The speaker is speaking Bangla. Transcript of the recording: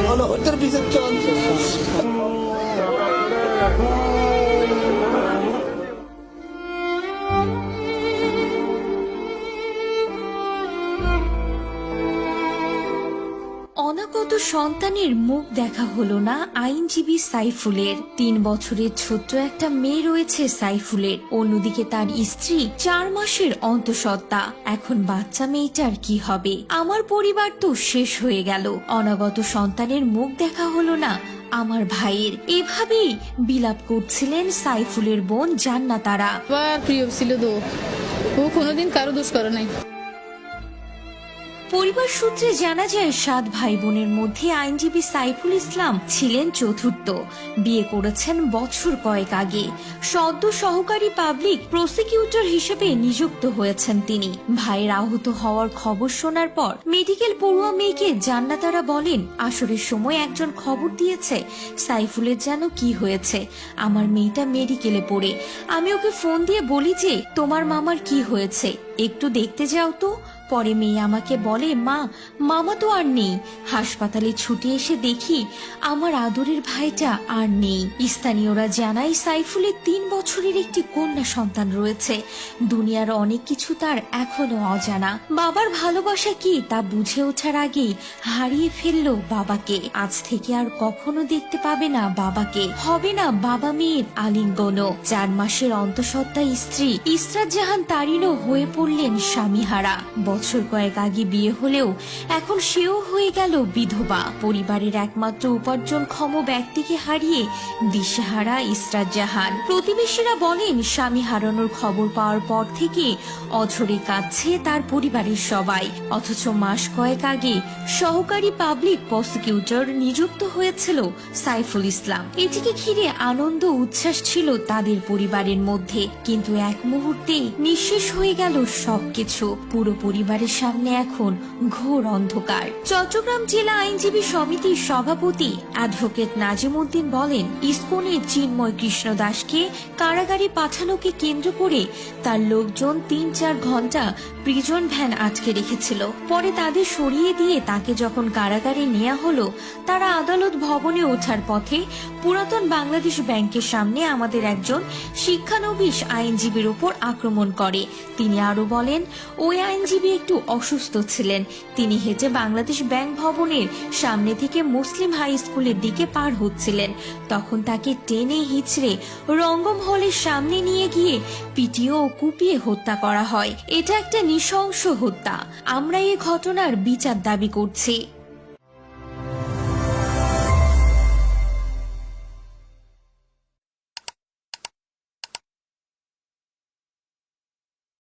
গণহত্যার বিচার চলছে। অনাগত সন্তানের মুখ দেখা হলো না আইনজীবী সাইফুলের। 3 বছরের ছোট্ট একটা মেয়ে রয়েছে সাইফুলের, অন্যদিকে তার স্ত্রী 4 মাসের অন্তঃসত্ত্বা। এখন বাচ্চা মেয়েটার কি হবে? আমার পরিবার তো শেষ হয়ে গেল। অনাগত সন্তানের মুখ দেখা হলো না আমার ভাইয়ের। এভাবেই বিলাপ করছিলেন সাইফুলের বোন জান্নাতারা। প্রিয় ছিল তো, ও কোনোদিন কারো দোষ করে নাই। পরিবার সূত্রে জানা যায় 7 ভাই বোনের মধ্যে আইনজীবী সাইফুল ইসলাম ছিলেন চতুর্থ। বিয়ে করেছেন বছর কয়েক আগে। সদ্য সহকারী পাবলিক প্রসিকিউটর হিসেবে নিযুক্ত হয়েছেন তিনি। ভাইয়ের আহত হওয়ার খবর শোনার পর মেডিকেল পড়ুয়া মেয়েকে জান্নাতারা বলেন, আসরের সময় একজন খবর দিয়েছে সাইফুলের যেন কি হয়েছে। আমার মেয়েটা মেডিকেলে পড়ে। আমি ওকে ফোন দিয়ে বলি যে তোমার মামার কি হয়েছে, একটু দেখতে যাও তো। পরে মেয়ে আমাকে বলে, মা, মামা তো আর নেই। হাসপাতালে ছুটে এসে দেখি আমার আদরের ভাইটা আর নেই। স্থানীয়রা জানায় সাইফুলের 3 বছরের একটি কন্যা সন্তান রয়েছে। দুনিয়ার অনেক কিছু তার এখনো অজানা। বাবার ভালোবাসা কি তা বুঝে ওঠার আগেই হারিয়ে ফেললো বাবাকে। আজ থেকে আর কখনো দেখতে পাবে না বাবাকে, হবে না বাবা মেয়ের আলিঙ্গনও। 4 মাসের অন্তঃসত্ত্বা স্ত্রী ইসরাত জাহান তারিনও হয়ে পড়লেন স্বামীহারা। বছর কয়েক আগে বিয়ে হলেও এখন সেও হয়ে গেল বিধবা। পরিবারের একমাত্র উপার্জনক্ষম ব্যক্তিকে হারিয়ে দিশেহারা ইসরাত জাহান। প্রতিবেশীরা বলেন, স্বামী হারানোর খবর পাওয়ার পর থেকে অঝরে কাঁদছে তার পরিবারের সবাই। অথচ মাস কয়েক আগে সহকারী পাবলিক প্রসিকিউটর নিযুক্ত হয়েছিল সাইফুল ইসলাম। এটিকে ঘিরে আনন্দ উচ্ছ্বাস ছিল তাদের পরিবারের মধ্যে, কিন্তু এক মুহূর্তে নিঃশেষ হয়ে গেল সবকিছু। পুরো পরিবারের সামনে এখন ঘোর অন্ধকার। চট্টগ্রাম জেলা আইনজীবী সমিতির সভাপতি অ্যাডভোকেট নাজিম উদ্দিন বলেন, ইস্কনের চিন্ময় কৃষ্ণ দাসকে কারাগারে পাঠানোকে কেন্দ্র করে তার লোকজন 3-4 ঘন্টা প্রিজন ভ্যান আটকে রেখেছিল। পরে তাদের সরিয়ে দিয়ে তাকে যখন কারাগারে নেওয়া হলো, তারা আদালত ভবনে ওঠার পথে পুরাতন বাংলাদেশ ব্যাংকের সামনে আমাদের একজন শিক্ষানবিশ আইনজীবীর উপর আক্রমণ করে। তিনি আরো বলেন, ওই আইনজীবী একটু অসুস্থ ছিলেন। তিনি হেঁটে বাংলাদেশ ব্যাংক ভবনের সামনে থেকে মুসলিম হাই স্কুলের দিকে পার হচ্ছিলেন। তখন তাকে টেনে হিচড়ে রঙ্গম হলের সামনে নিয়ে গিয়ে পিটিয়ে ও কুপিয়ে হত্যা করা হয়। এটা একটা নৃশংস হত্যা। আমরা এই ঘটনার বিচার দাবি করছি।